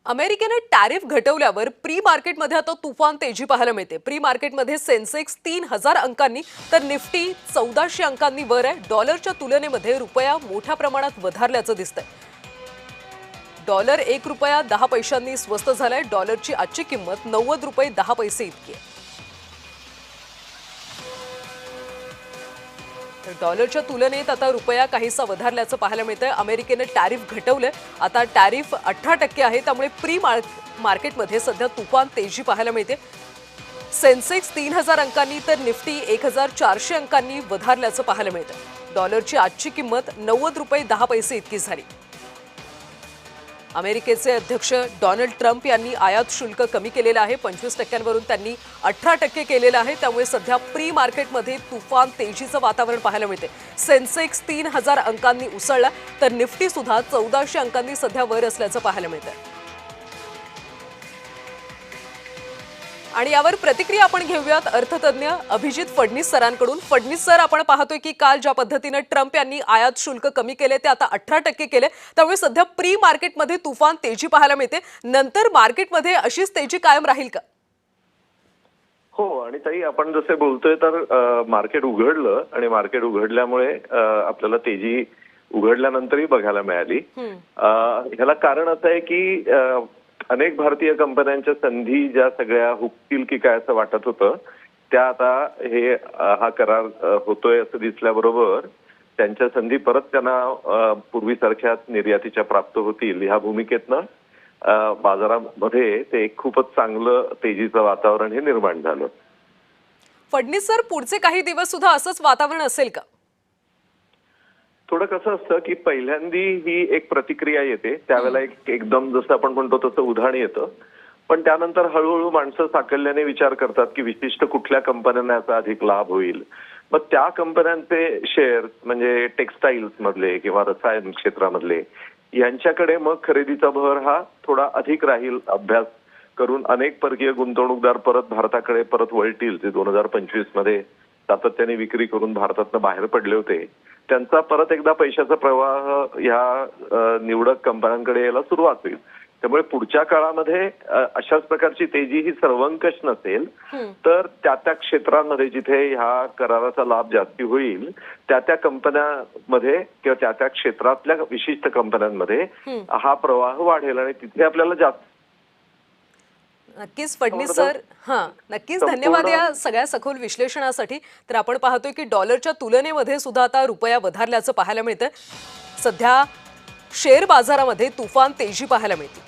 अमेरिकेने tariff घटवल्यावर pre मार्केटमध्ये आता तुफान तेजी पाहायला मिळते। प्री मार्केटमध्ये सेन्सेक्स 3000 अंकांनी तर निफ्टी 1400 अंकांनी वर आहे। डॉलरच्या तुलनेमध्ये रुपया मोठ्या प्रमाणात वधारल्याचं दिसतंय। डॉलर 1 रुपया 10 पैशांनी स्वस्त झालाय। डॉलरची आजची किंमत 90 रुपये 10 पैसे इतकी आहे। डॉलरच्या तुलनेत आता रुपया काहीसा वधारल्याचं पाहायला मिळतंय। अमेरिकेने टॅरिफ घटवलंय, आता टॅरिफ 18% आहे, त्यामुळे प्री मार्केटमध्ये सध्या तुफान तेजी पाहायला मिळते। सेन्सेक्स 3000 अंकांनी तर निफ्टी 1400 अंकांनी वधारल्याचं पाहायला मिळतंय। डॉलरची आजची किंमत 90 रुपये 10 पैसे इतकी झाली। अमेरिकेचे अध्यक्ष डोनाल्ड ट्रम्प यांनी आयात शुल्क कमी केलेलं आहे। 25%वरून त्यांनी 18% केलेलं आहे, त्यामुळे सध्या प्री मार्केटमध्ये तुफान तेजीचं वातावरण पाहायला मिळते। सेन्सेक्स 3000 अंकांनी उसळला तर निफ्टी सुद्धा 1400 अंकांनी सध्या वर असल्याचं पाहायला मिळतंय। आणि यावर प्रतिक्रिया आपण घेऊयात अर्थतज्ञ अभिजित फडणीस सरांकडून। फडणीस सर, आपण पाहतोय की काल ज्या पद्धतीने ट्रम्प यांनी आयात शुल्क कमी केले ते आता 18% केले, त्यामुळे सध्या प्री मार्केटमध्ये तुफान तेजी पाहायला मिळते। नंतर मार्केटमध्ये अशीच तेजी कायम राहील का? हो, आणि ताई आपण जसे बोलतोय तर मार्केट उघडलं आणि मार्केट उघडल्यामुळे आपल्याला तेजी उघडल्यानंतरही बघायला मिळाली। ह्याला कारण असं आहे की अनेक भारतीय कंपन्यांच्या संधी ज्या सगळ्या हुकतील की काय असं वाटत होतं, त्या आता हा करार होतोय असं दिसल्याबरोबर त्यांच्या संधी परत त्यांना पूर्वीसारख्याच निर्यातीच्या प्राप्त होतील ह्या भूमिकेतनं बाजारामध्ये ते एक खूपच चांगलं तेजीचं वातावरण हे निर्माण झालं। फडणीस सर, पुढचे काही दिवस सुद्धा असंच वातावरण असेल का? थोडं कसं असतं की पहिल्यांदी ही एक प्रतिक्रिया येते, त्यावेळेला एकदम जसं आपण म्हणतो तसं उधाण येतं, पण त्यानंतर हळूहळू माणसं साकल्याने विचार करतात की विशिष्ट कुठल्या कंपन्यांना याचा अधिक लाभ होईल। मग त्या कंपन्यांचे शेअर्स म्हणजे टेक्सटाईल्स मधले किंवा रसायन क्षेत्रामधले यांच्याकडे मग खरेदीचा भर हा थोडा अधिक राहील। अभ्यास करून अनेक परकीय गुंतवणूकदार परत भारताकडे परत वळतील, जे 2025 मध्ये सातत्याने विक्री करून भारतातनं बाहेर पडले होते, त्यांचा परत एकदा पैशाचा प्रवाह ह्या निवडक कंपन्यांकडे यायला सुरुवात होईल। त्यामुळे पुढच्या काळामध्ये अशाच प्रकारची तेजी ही सर्वंकष नसेल, तर त्या क्षेत्रांमध्ये जिथे ह्या कराराचा लाभ जास्ती होईल त्या कंपन्यांमध्ये किंवा त्या क्षेत्रातल्या विशिष्ट कंपन्यांमध्ये हा प्रवाह वाढेल आणि तिथे आपल्याला जास्त। नक्कीच फडणीस सर, नक्कीच धन्यवाद या सगळ्या सखोल विश्लेषणासाठी। तर आपण पाहतोय की डॉलरच्या तुलनेमध्ये सुद्धा आता रुपया वधारल्याचं पाहायला मिळतं। सध्या शेअर बाजारामध्ये तुफान तेजी पाहायला मिळते।